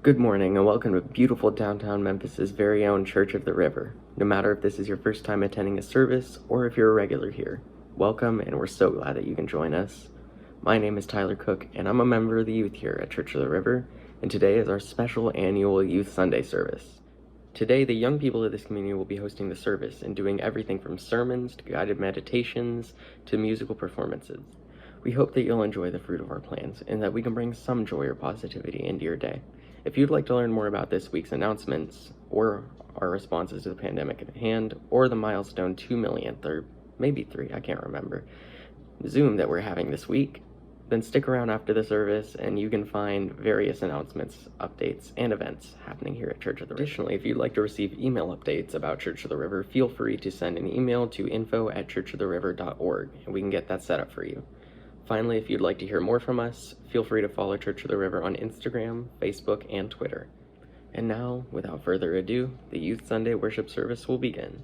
Good morning and welcome to beautiful downtown Memphis's very own Church of the River. No matter if this is your first time attending a service or if you're a regular here, welcome and we're so glad that you can join us. My name is Tyler Cooke and I'm a member of the youth here at Church of the River, and today is our special annual Youth Sunday service. Today, the young people of this community will be hosting the service and doing everything from sermons to guided meditations to musical performances. We hope that you'll enjoy the fruit of our plans and that we can bring some joy or positivity into your day. If you'd like to learn more about this week's announcements, or our responses to the pandemic at hand, or the milestone 2 millionth, or maybe 3, I can't remember, Zoom that we're having this week, then stick around after the service and you can find various announcements, updates, and events happening here at Church of the River. Additionally, if you'd like to receive email updates about Church of the River, feel free to send an email to info@churchoftheriver.org and we can get that set up for you. Finally, if you'd like to hear more from us, feel free to follow Church of the River on Instagram, Facebook, and Twitter. And now, without further ado, the Youth Sunday worship service will begin.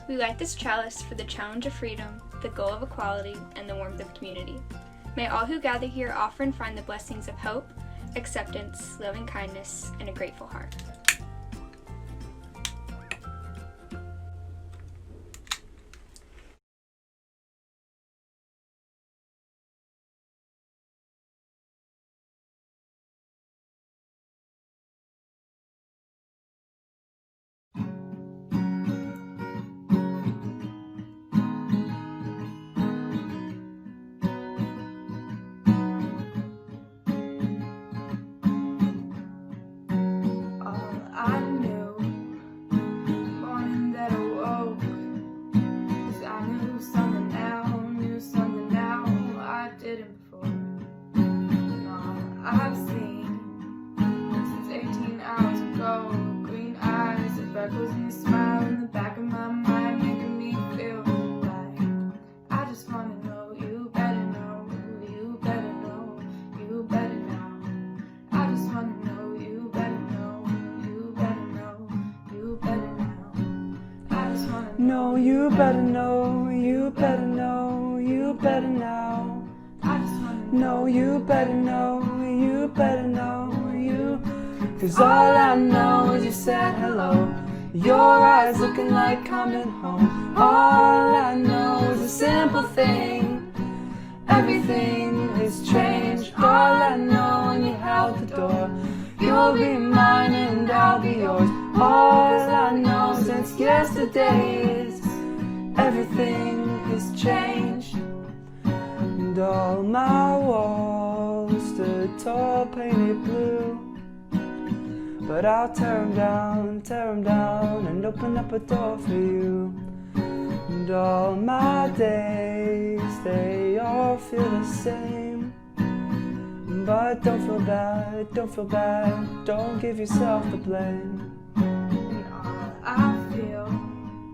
We light this chalice for the challenge of freedom, the goal of equality, and the warmth of community. May all who gather here offer and find the blessings of hope, acceptance, loving kindness, and a grateful heart. No, you better know, you better know, you better know. No, you better know, you better know, you. 'Cause all I know is you said hello. Your eyes looking like coming home. All I know is a simple thing. Everything has changed. All I know when you held the door. You'll be mine and I'll be yours. All I know since yesterday is everything has changed. And all my walls stood tall, painted blue. But I'll tear them down and open up a door for you. And all my days, they all feel the same. But don't feel bad, don't give yourself the blame. And all I feel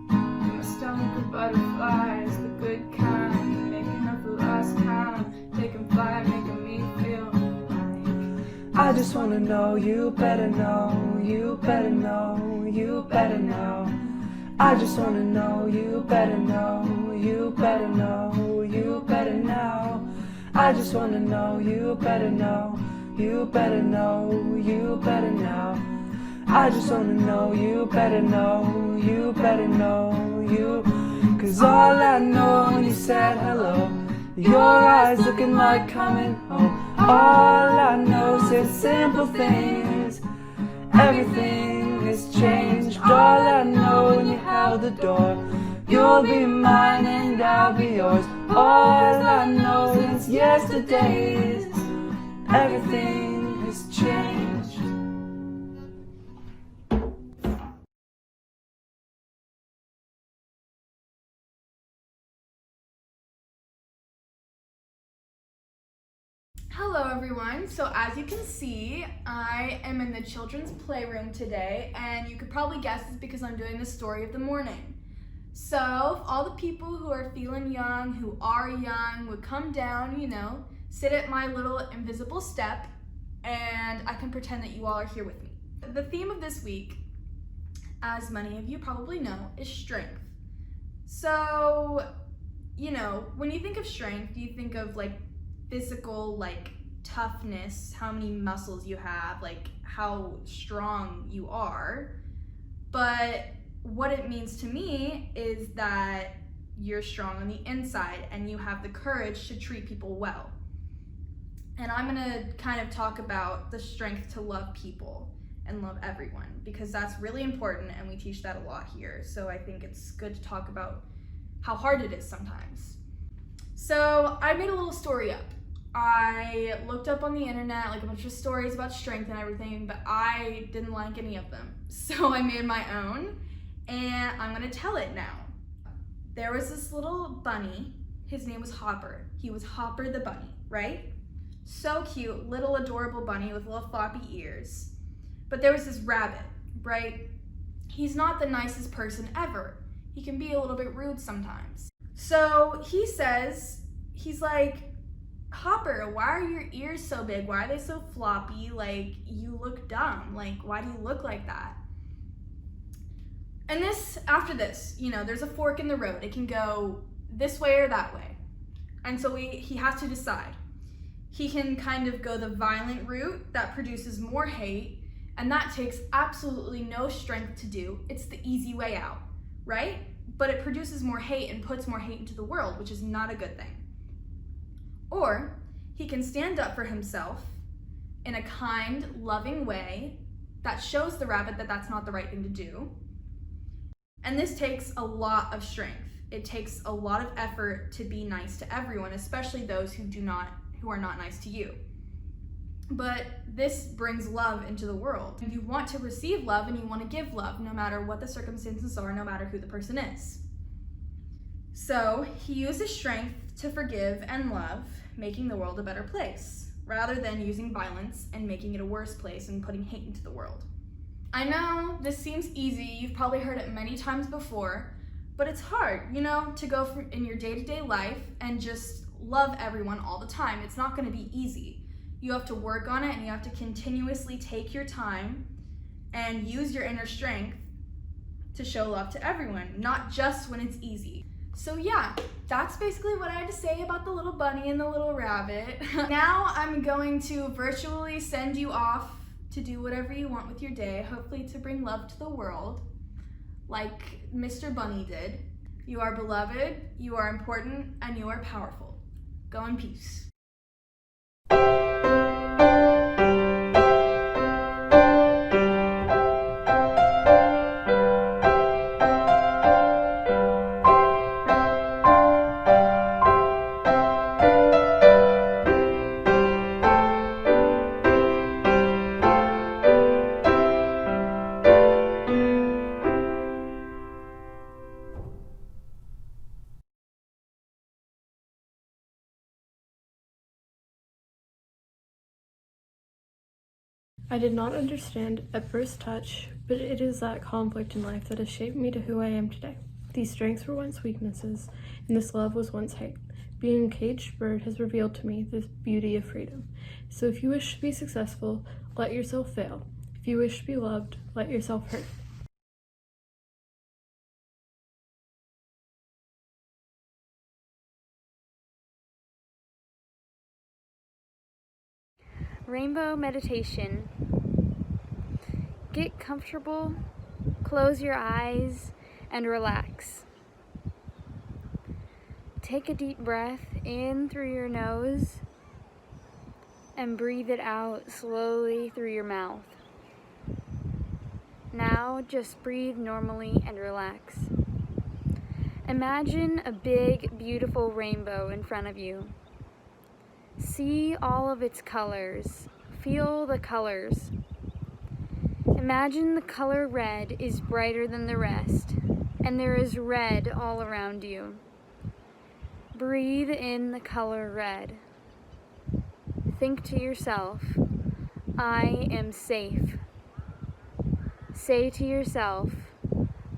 in my stomach are butterflies, the good kind, making up the last kind, taking flight, making me feel like I just wanna know, you better know, you better know, you better know. I just wanna know, you better know, you better know, you better know. I just wanna know, you better know, you better know, you better know. I just wanna know, you better know, you better know, you. 'Cause all I know when you said hello, your eyes looking like coming home. All I know is simple things. Everything has changed. All I know when you held the door. You'll be mine and I'll be yours. All I know is yesterday's. Everything has changed. Hello everyone, so as you can see, I am in the children's playroom today, and you could probably guess it's because I'm doing the story of the morning. So all the people who are feeling young, who are young, would come down, sit at my little invisible step, and I can pretend that you all are here with me. The theme of this week, as many of you probably know, is strength. So, when you think of strength, you think of physical, toughness, how many muscles you have, how strong you are. But what it means to me is that you're strong on the inside and you have the courage to treat people well. And I'm gonna kind of talk about the strength to love people and love everyone, because that's really important and we teach that a lot here. So I think it's good to talk about how hard it is sometimes. So I made a little story up. I looked up on the internet a bunch of stories about strength and everything, but I didn't like any of them. So I made my own, and I'm gonna tell it now. There was this little bunny. His name was Hopper. He was Hopper the bunny, right? So cute, little adorable bunny with little floppy ears. But there was this rabbit, right? He's not the nicest person ever. He can be a little bit rude sometimes. So he says, he's like, Hopper, why are your ears so big? Why are they so floppy? You look dumb. Why do you look like that? And after this, there's a fork in the road. It can go this way or that way. And so he has to decide. He can kind of go the violent route that produces more hate, and that takes absolutely no strength to do. It's the easy way out, right? But it produces more hate and puts more hate into the world, which is not a good thing. Or he can stand up for himself in a kind, loving way that shows the rabbit that that's not the right thing to do. And this takes a lot of strength. It takes a lot of effort to be nice to everyone, especially those who are not nice to you. But this brings love into the world. You want to receive love and you want to give love, no matter what the circumstances are, no matter who the person is. So he uses strength to forgive and love, making the world a better place, rather than using violence and making it a worse place and putting hate into the world. I know this seems easy, you've probably heard it many times before, but it's hard, to go in your day-to-day life and just love everyone all the time. It's not going to be easy. You have to work on it, and you have to continuously take your time and use your inner strength to show love to everyone, not just when it's easy. So yeah, that's basically what I had to say about the little bunny and the little rabbit. Now I'm going to virtually send you off to do whatever you want with your day, hopefully to bring love to the world, like Mr. Bunny did. You are beloved, you are important, and you are powerful. Go in peace. I did not understand at first touch, but it is that conflict in life that has shaped me to who I am today. These strengths were once weaknesses, and this love was once hate. Being a caged bird has revealed to me the beauty of freedom. So if you wish to be successful, let yourself fail. If you wish to be loved, let yourself hurt. Rainbow meditation. Get comfortable, close your eyes, and relax. Take a deep breath in through your nose and breathe it out slowly through your mouth. Now just breathe normally and relax. Imagine a big, beautiful rainbow in front of you. See all of its colors. Feel the colors. Imagine the color red is brighter than the rest, and there is red all around you. Breathe in the color red. Think to yourself, I am safe. Say to yourself,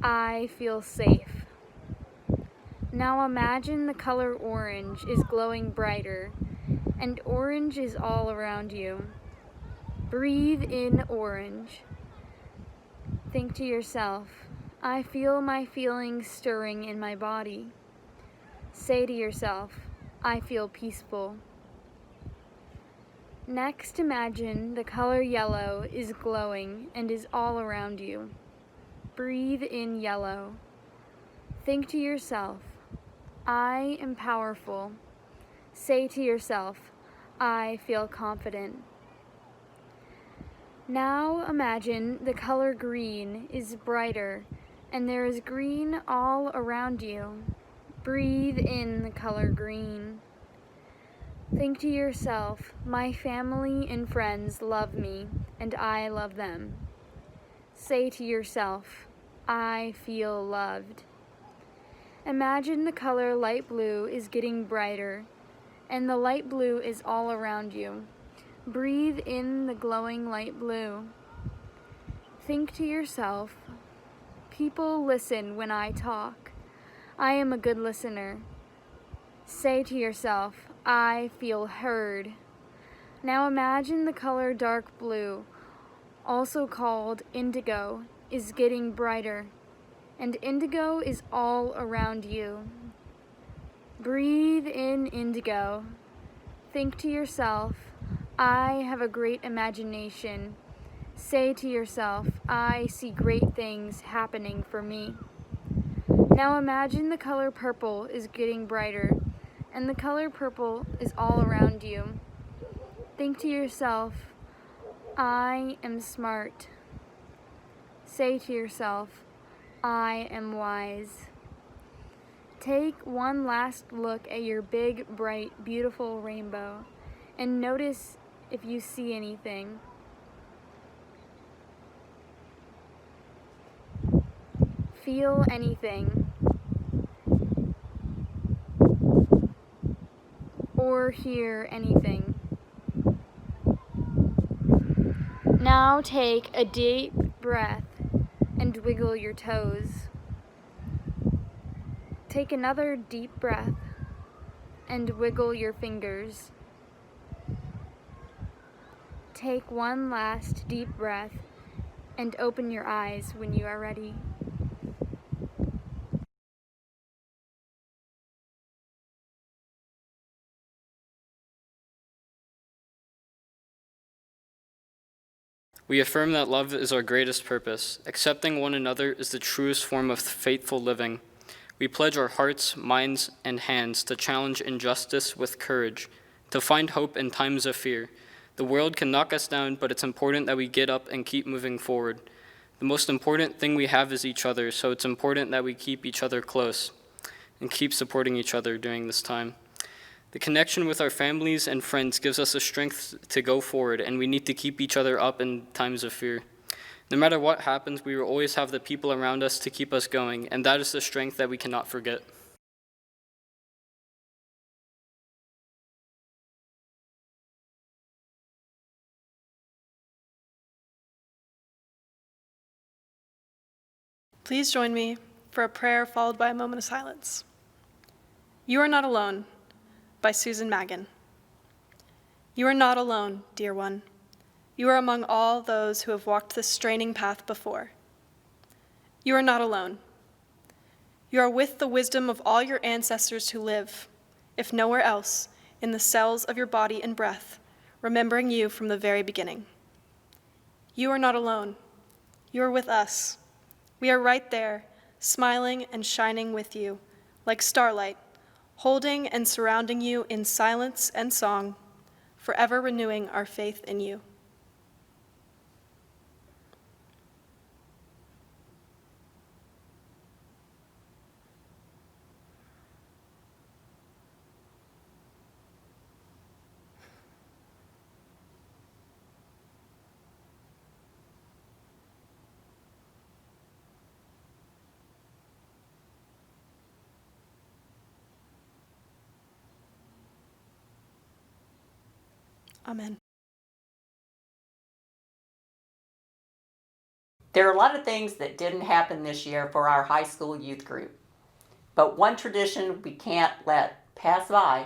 I feel safe. Now imagine the color orange is glowing brighter, and orange is all around you. Breathe in orange. Think to yourself, I feel my feelings stirring in my body. Say to yourself, I feel peaceful. Next, imagine the color yellow is glowing and is all around you. Breathe in yellow. Think to yourself, I am powerful. Say to yourself, I feel confident. Now imagine the color green is brighter and there is green all around you. Breathe in the color green. Think to yourself, my family and friends love me and I love them. Say to yourself, I feel loved. Imagine the color light blue is getting brighter and the light blue is all around you. Breathe in the glowing light blue. Think to yourself, people listen when I talk. I am a good listener. Say to yourself, I feel heard. Now imagine the color dark blue, also called indigo, is getting brighter, and indigo is all around you. Breathe in indigo. Think to yourself, I have a great imagination. Say to yourself, I see great things happening for me. Now imagine the color purple is getting brighter, and the color purple is all around you. Think to yourself, I am smart. Say to yourself, I am wise. Take one last look at your big, bright, beautiful rainbow and notice if you see anything. Feel anything. Or hear anything. Now take a deep breath and wiggle your toes. Take another deep breath and wiggle your fingers. Take one last deep breath and open your eyes when you are ready. We affirm that love is our greatest purpose. Accepting one another is the truest form of faithful living. We pledge our hearts, minds, and hands to challenge injustice with courage, to find hope in times of fear. The world can knock us down, but it's important that we get up and keep moving forward. The most important thing we have is each other, so it's important that we keep each other close and keep supporting each other during this time. The connection with our families and friends gives us the strength to go forward, and we need to keep each other up in times of fear. No matter what happens, we will always have the people around us to keep us going, and that is the strength that we cannot forget. Please join me for a prayer followed by a moment of silence. You Are Not Alone by Susan Magan. You are not alone, dear one. You are among all those who have walked this straining path before. You are not alone. You are with the wisdom of all your ancestors who live, if nowhere else, in the cells of your body and breath, remembering you from the very beginning. You are not alone. You are with us. We are right there, smiling and shining with you, like starlight, holding and surrounding you in silence and song, forever renewing our faith in you. Amen. There are a lot of things that didn't happen this year for our high school youth group, but one tradition we can't let pass by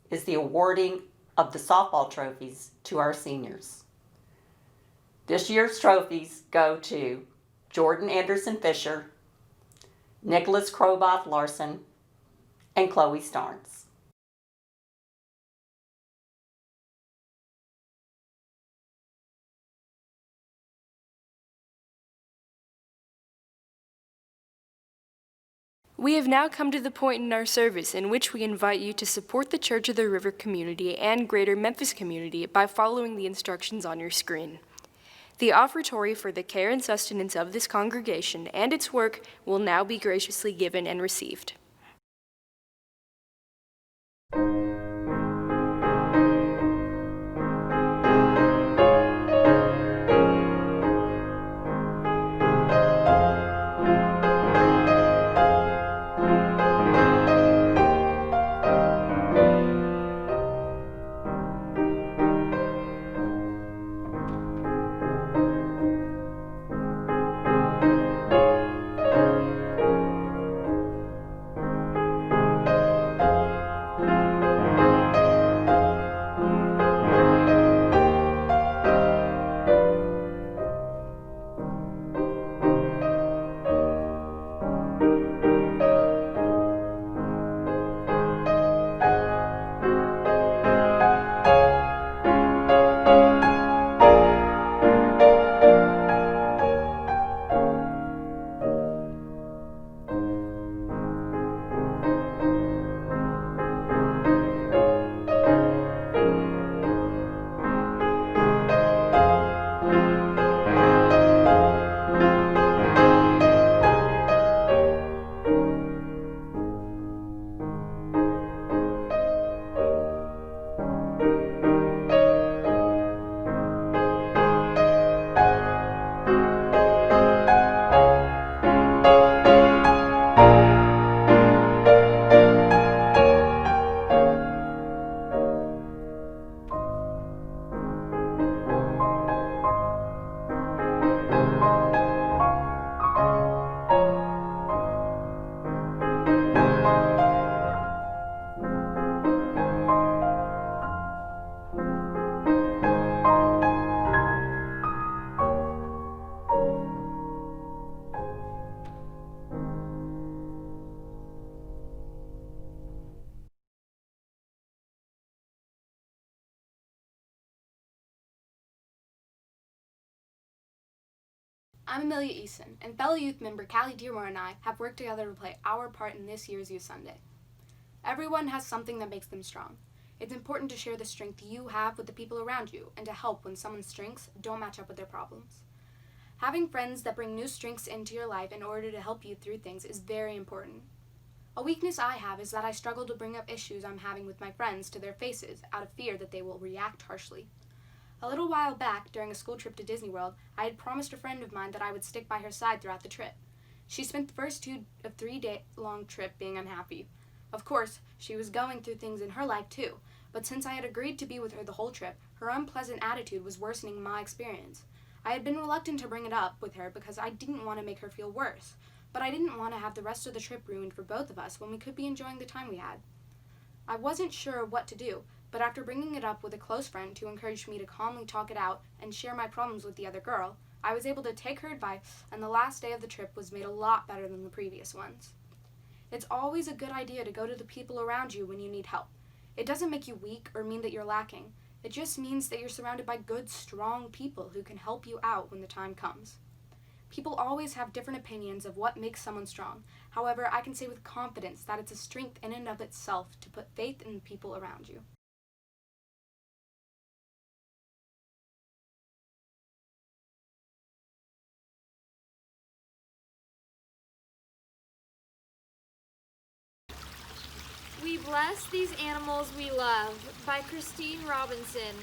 is the awarding of the softball trophies to our seniors. This year's trophies go to Jordan Anderson Fisher, Nicholas Kroboth Larson, and Chloe Starnes. We have now come to the point in our service in which we invite you to support the Church of the River community and Greater Memphis community by following the instructions on your screen. The offertory for the care and sustenance of this congregation and its work will now be graciously given and received. I'm Amelia Eason, and fellow youth member Calle Dearmore and I have worked together to play our part in this year's Youth Sunday. Everyone has something that makes them strong. It's important to share the strength you have with the people around you and to help when someone's strengths don't match up with their problems. Having friends that bring new strengths into your life in order to help you through things is very important. A weakness I have is that I struggle to bring up issues I'm having with my friends to their faces out of fear that they will react harshly. A little while back, during a school trip to Disney World, I had promised a friend of mine that I would stick by her side throughout the trip. She spent the first 3-day-long trip being unhappy. Of course, she was going through things in her life too, but since I had agreed to be with her the whole trip, her unpleasant attitude was worsening my experience. I had been reluctant to bring it up with her because I didn't want to make her feel worse, but I didn't want to have the rest of the trip ruined for both of us when we could be enjoying the time we had. I wasn't sure what to do, but after bringing it up with a close friend who encouraged me to calmly talk it out and share my problems with the other girl, I was able to take her advice, and the last day of the trip was made a lot better than the previous ones. It's always a good idea to go to the people around you when you need help. It doesn't make you weak or mean that you're lacking. It just means that you're surrounded by good, strong people who can help you out when the time comes. People always have different opinions of what makes someone strong. However, I can say with confidence that it's a strength in and of itself to put faith in the people around you. bless these animals we love by Christine Robinson.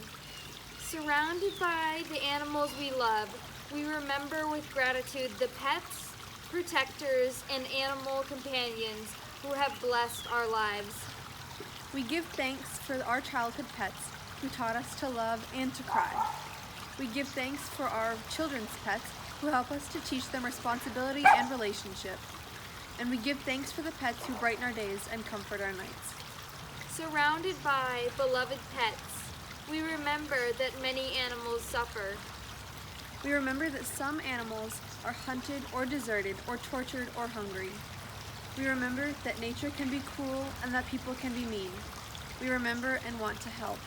Surrounded by the animals we love, we remember with gratitude the pets, protectors, and animal companions who have blessed our lives. We give thanks for our childhood pets who taught us to love and to cry. We give thanks for our children's pets who help us to teach them responsibility and relationship. And we give thanks for the pets who brighten our days and comfort our nights. Surrounded by beloved pets, we remember that many animals suffer. We remember that some animals are hunted or deserted or tortured or hungry. We remember that nature can be cruel and that people can be mean. We remember and want to help.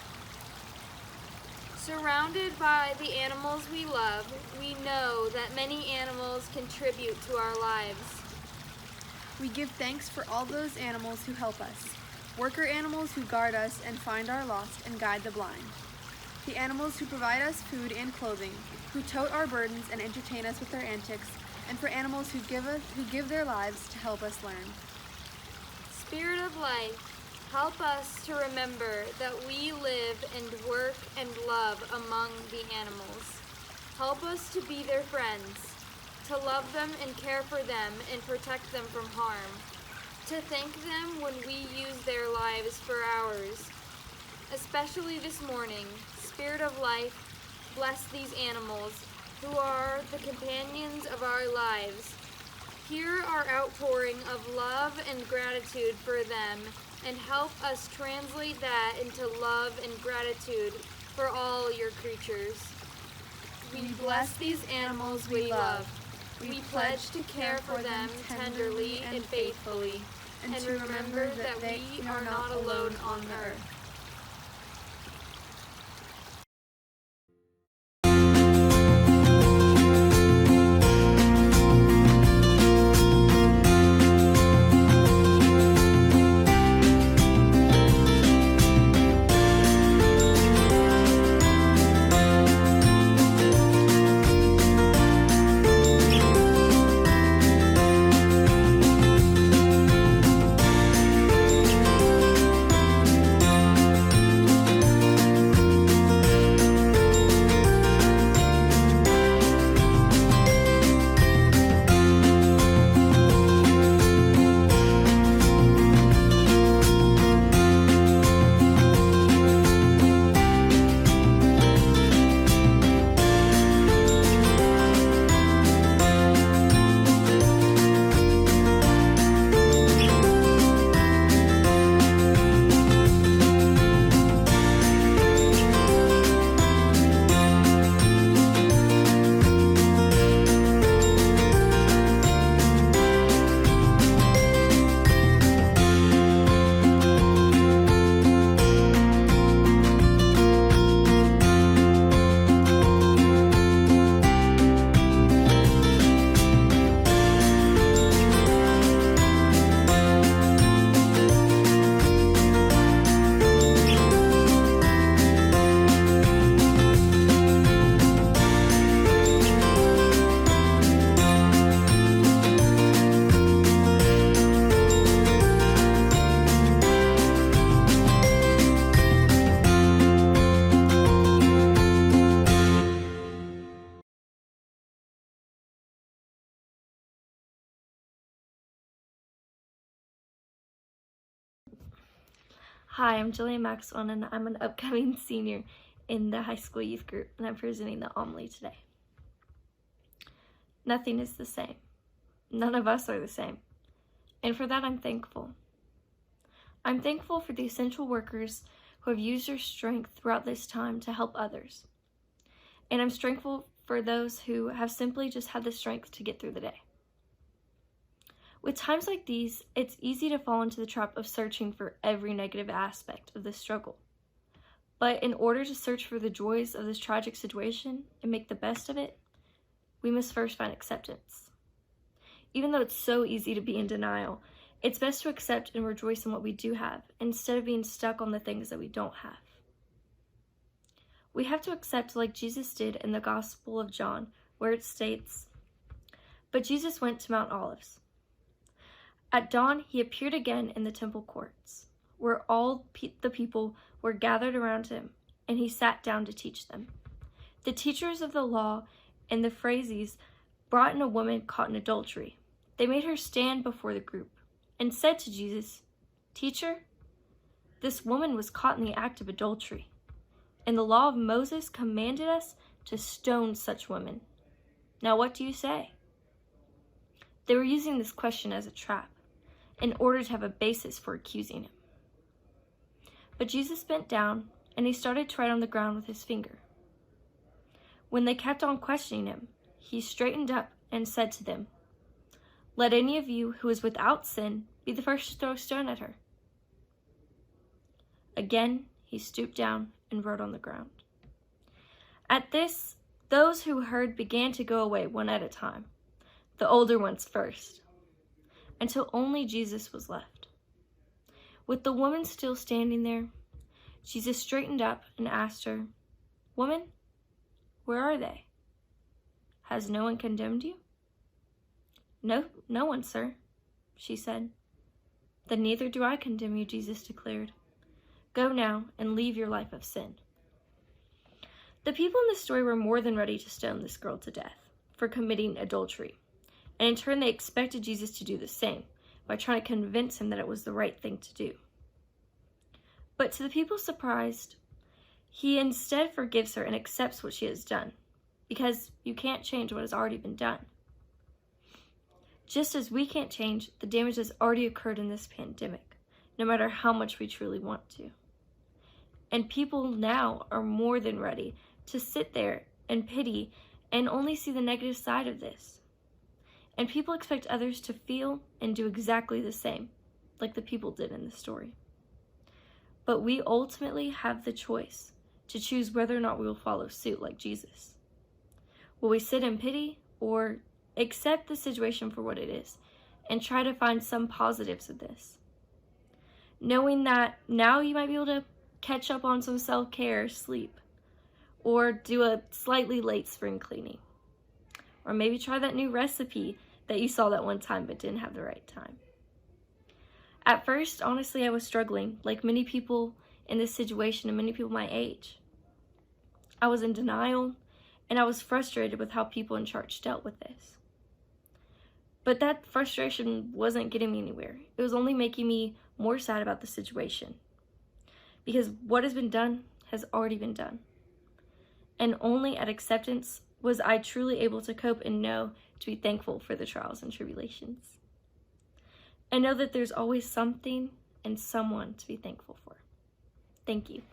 Surrounded by the animals we love, we know that many animals contribute to our lives. We give thanks for all those animals who help us. Worker animals who guard us and find our lost and guide the blind. The animals who provide us food and clothing, who tote our burdens and entertain us with their antics, and for animals who give their lives to help us learn. Spirit of life, help us to remember that we live and work and love among the animals. Help us to be their friends, to love them and care for them and protect them from harm, to thank them when we use their lives for ours. Especially this morning, Spirit of life, bless these animals who are the companions of our lives. Hear our outpouring of love and gratitude for them, and help us translate that into love and gratitude for all your creatures. We bless these animals we love. We pledge to care for them tenderly and faithfully, and to remember that we are not alone on the earth. Hi, I'm Jillian Maxwell, and I'm an upcoming senior in the high school youth group, and I'm presenting the homily today. Nothing is the same. None of us are the same. And for that, I'm thankful. I'm thankful for the essential workers who have used their strength throughout this time to help others. And I'm thankful for those who have simply just had the strength to get through the day. With times like these, it's easy to fall into the trap of searching for every negative aspect of this struggle. But in order to search for the joys of this tragic situation and make the best of it, we must first find acceptance. Even though it's so easy to be in denial, it's best to accept and rejoice in what we do have, instead of being stuck on the things that we don't have. We have to accept like Jesus did in the Gospel of John, where it states, "But Jesus went to Mount Olives. At dawn, he appeared again in the temple courts. where all the people were gathered around him, and he sat down to teach them. The teachers of the law and the Pharisees brought in a woman caught in adultery. They made her stand before the group and said to Jesus, "Teacher, this woman was caught in the act of adultery, and the law of Moses commanded us to stone such women. Now what do you say?" They were using this question as a trap, in order to have a basis for accusing him. But Jesus bent down, and he started to write on the ground with his finger. When they kept on questioning him, he straightened up and said to them, "Let any of you who is without sin be the first to throw a stone at her." Again, he stooped down and wrote on the ground. At this, those who heard began to go away one at a time, the older ones first, until only Jesus was left. With the woman still standing there, Jesus straightened up and asked her, "Woman, where are they? Has no one condemned you?" No one, sir," she said. "Then neither do I condemn you," Jesus declared. "Go now and leave your life of sin." The people in the story were more than ready to stone this girl to death for committing adultery, and in turn they expected Jesus to do the same by trying to convince him that it was the right thing to do. But to the people's surprise, he instead forgives her and accepts what she has done, because you can't change what has already been done. Just as we can't change the damage that's already occurred in this pandemic, no matter how much we truly want to. And people now are more than ready to sit there and pity and only see the negative side of this. And people expect others to feel and do exactly the same, like the people did in the story. But we ultimately have the choice to choose whether or not we will follow suit like Jesus. Will we sit in pity or accept the situation for what it is and try to find some positives of this? Knowing that now you might be able to catch up on some self-care, sleep, or do a slightly late spring cleaning. Or maybe try that new recipe that you saw that one time but didn't have the right time. At first, honestly, I was struggling, like many people in this situation and many people my age. I was in denial, and I was frustrated with how people in church dealt with this. But that frustration wasn't getting me anywhere. It was only making me more sad about the situation. Because what has been done has already been done. And only at acceptance was I truly able to cope and know to be thankful for the trials and tribulations. And know that there's always something and someone to be thankful for. Thank you.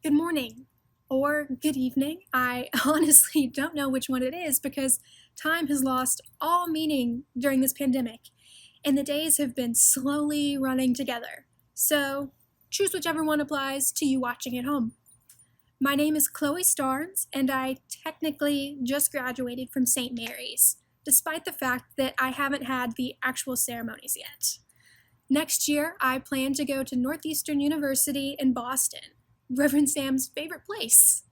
good morning or good evening. I honestly don't know which one it is because time has lost all meaning during this pandemic, and the days have been slowly running together. So choose whichever one applies to you watching at home. My name is Chloe Starnes, and I technically just graduated from St. Mary's, despite the fact that I haven't had the actual ceremonies yet. Next year, I plan to go to Northeastern University in Boston, Reverend Sam's favorite place.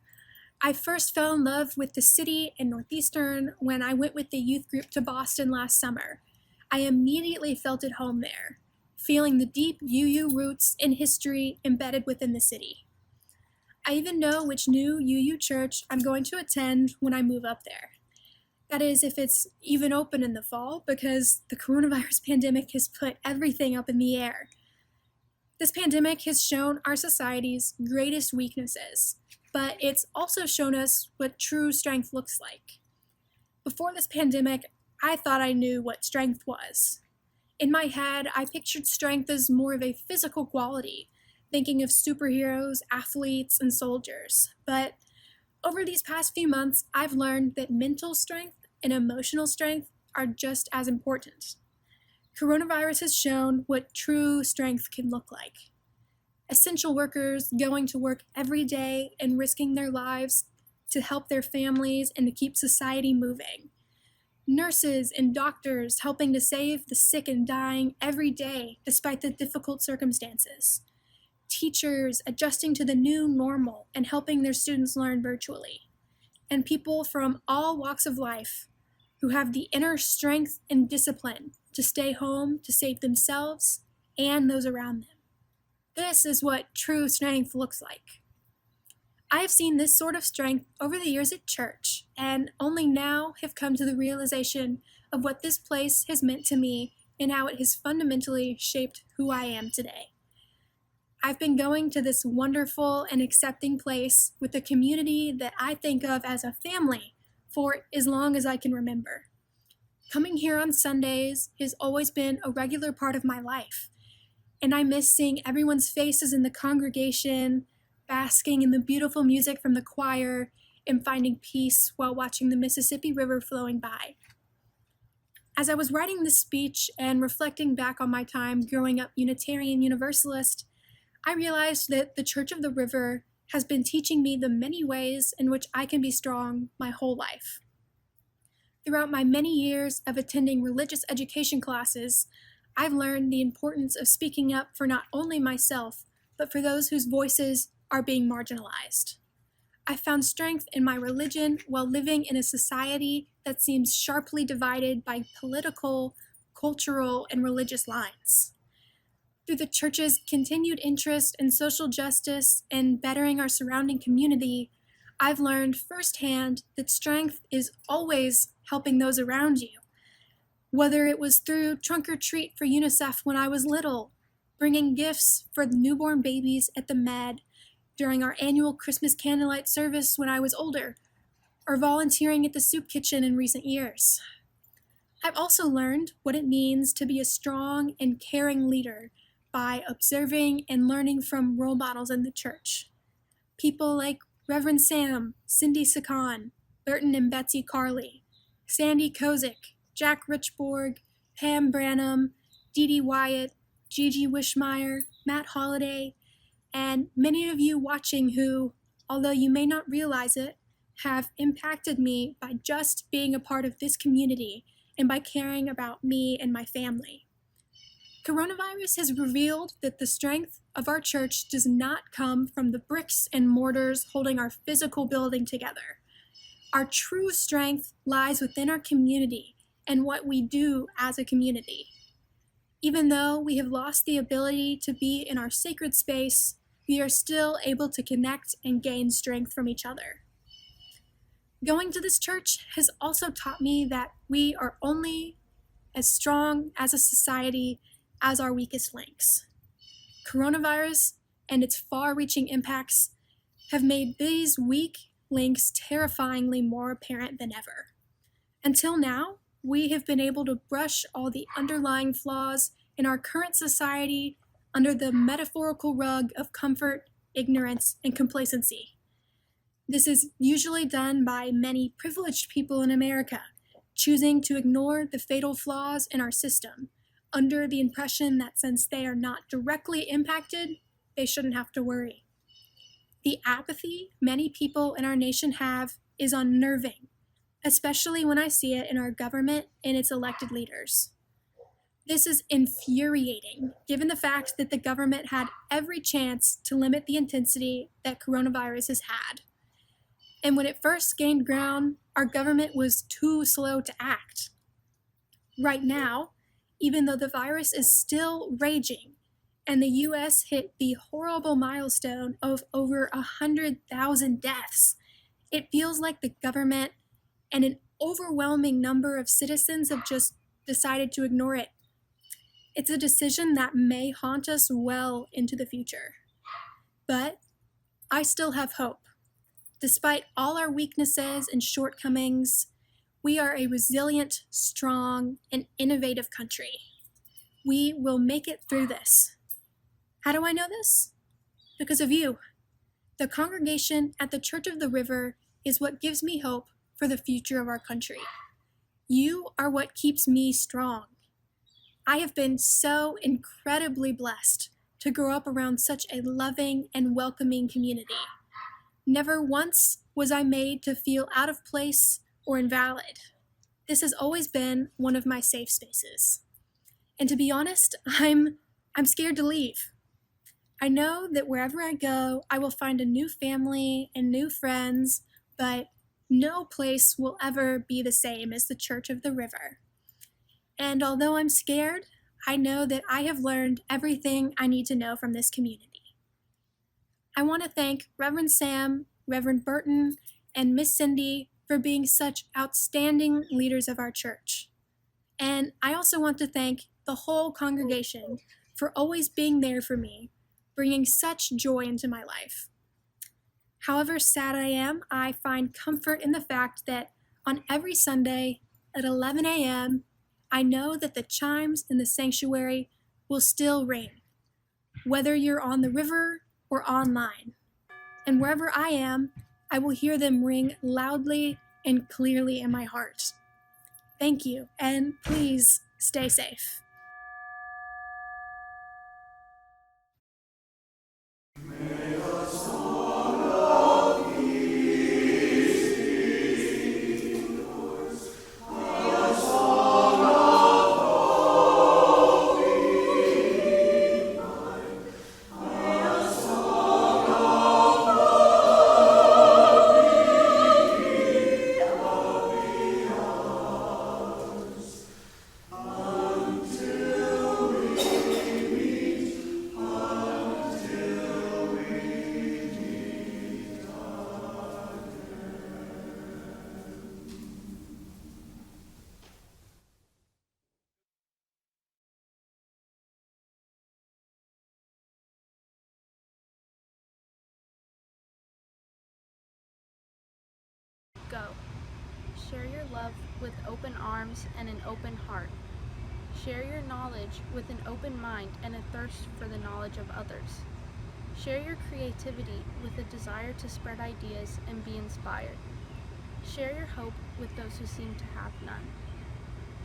I first fell in love with the city and Northeastern when I went with the youth group to Boston last summer. I immediately felt at home there, feeling the deep UU roots and history embedded within the city. I even know which new UU church I'm going to attend when I move up there. That is, if it's even open in the fall, because the coronavirus pandemic has put everything up in the air. This pandemic has shown our society's greatest weaknesses, but it's also shown us what true strength looks like. Before this pandemic, I thought I knew what strength was. In my head, I pictured strength as more of a physical quality, thinking of superheroes, athletes, and soldiers. But over these past few months, I've learned that mental strength and emotional strength are just as important. Coronavirus has shown what true strength can look like. Essential workers going to work every day and risking their lives to help their families and to keep society moving. Nurses and doctors helping to save the sick and dying every day despite the difficult circumstances. Teachers adjusting to the new normal and helping their students learn virtually, and people from all walks of life who have the inner strength and discipline to stay home to save themselves and those around them. This is what true strength looks like. I have seen this sort of strength over the years at church, and only now have come to the realization of what this place has meant to me and how it has fundamentally shaped who I am today. I've been going to this wonderful and accepting place with a community that I think of as a family for as long as I can remember. Coming here on Sundays has always been a regular part of my life, and I miss seeing everyone's faces in the congregation, basking in the beautiful music from the choir, and finding peace while watching the Mississippi River flowing by. As I was writing this speech and reflecting back on my time growing up Unitarian Universalist, I realized that the Church of the River has been teaching me the many ways in which I can be strong my whole life. Throughout my many years of attending religious education classes, I've learned the importance of speaking up for not only myself, but for those whose voices are being marginalized. I found strength in my religion while living in a society that seems sharply divided by political, cultural, and religious lines. Through the church's continued interest in social justice and bettering our surrounding community, I've learned firsthand that strength is always helping those around you. Whether it was through trunk or treat for UNICEF when I was little, bringing gifts for the newborn babies at the Med during our annual Christmas candlelight service when I was older, or volunteering at the soup kitchen in recent years. I've also learned what it means to be a strong and caring leader by observing and learning from role models in the church. People like Reverend Sam, Cindy Sakan, Burton and Betsy Carley, Sandy Kozik, Jack Richborg, Pam Branham, Dee Dee Wyatt, Gigi Wishmeyer, Matt Holliday, and many of you watching who, although you may not realize it, have impacted me by just being a part of this community and by caring about me and my family. Coronavirus has revealed that the strength of our church does not come from the bricks and mortars holding our physical building together. Our true strength lies within our community and what we do as a community. Even though we have lost the ability to be in our sacred space, we are still able to connect and gain strength from each other. Going to this church has also taught me that we are only as strong as a society as our weakest links. Coronavirus and its far-reaching impacts have made these weak links terrifyingly more apparent than ever. Until now, we have been able to brush all the underlying flaws in our current society under the metaphorical rug of comfort ignorance and complacency. This is usually done by many privileged people in America, choosing to ignore the fatal flaws in our system, under the impression that since they are not directly impacted, they shouldn't have to worry. The apathy many people in our nation have is unnerving, especially when I see it in our government and its elected leaders. This is infuriating, given the fact that the government had every chance to limit the intensity that coronavirus has had. And when it first gained ground, our government was too slow to act. Right now, even though the virus is still raging, and the U.S. hit the horrible milestone of over 100,000 deaths, it feels like the government and an overwhelming number of citizens have just decided to ignore it. It's a decision that may haunt us well into the future. But I still have hope. Despite all our weaknesses and shortcomings, we are a resilient, strong, and innovative country. We will make it through this. How do I know this? Because of you. The congregation at the Church of the River is what gives me hope for the future of our country. You are what keeps me strong. I have been so incredibly blessed to grow up around such a loving and welcoming community. Never once was I made to feel out of place or invalid. This has always been one of my safe spaces. And to be honest, I'm scared to leave. I know that wherever I go, I will find a new family and new friends, but no place will ever be the same as the Church of the River. And although I'm scared, I know that I have learned everything I need to know from this community. I want to thank Reverend Sam, Reverend Burton, and Miss Cindy for being such outstanding leaders of our church. And I also want to thank the whole congregation for always being there for me, bringing such joy into my life. However sad I am, I find comfort in the fact that on every Sunday at 11 a.m., I know that the chimes in the sanctuary will still ring, whether you're on the river or online. And wherever I am, I will hear them ring loudly and clearly in my heart. Thank you, and please stay safe. Go. Share your love with open arms and an open heart. Share your knowledge with an open mind and a thirst for the knowledge of others. Share your creativity with a desire to spread ideas and be inspired. Share your hope with those who seem to have none.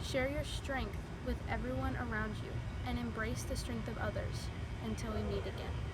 Share your strength with everyone around you and embrace the strength of others until we meet again.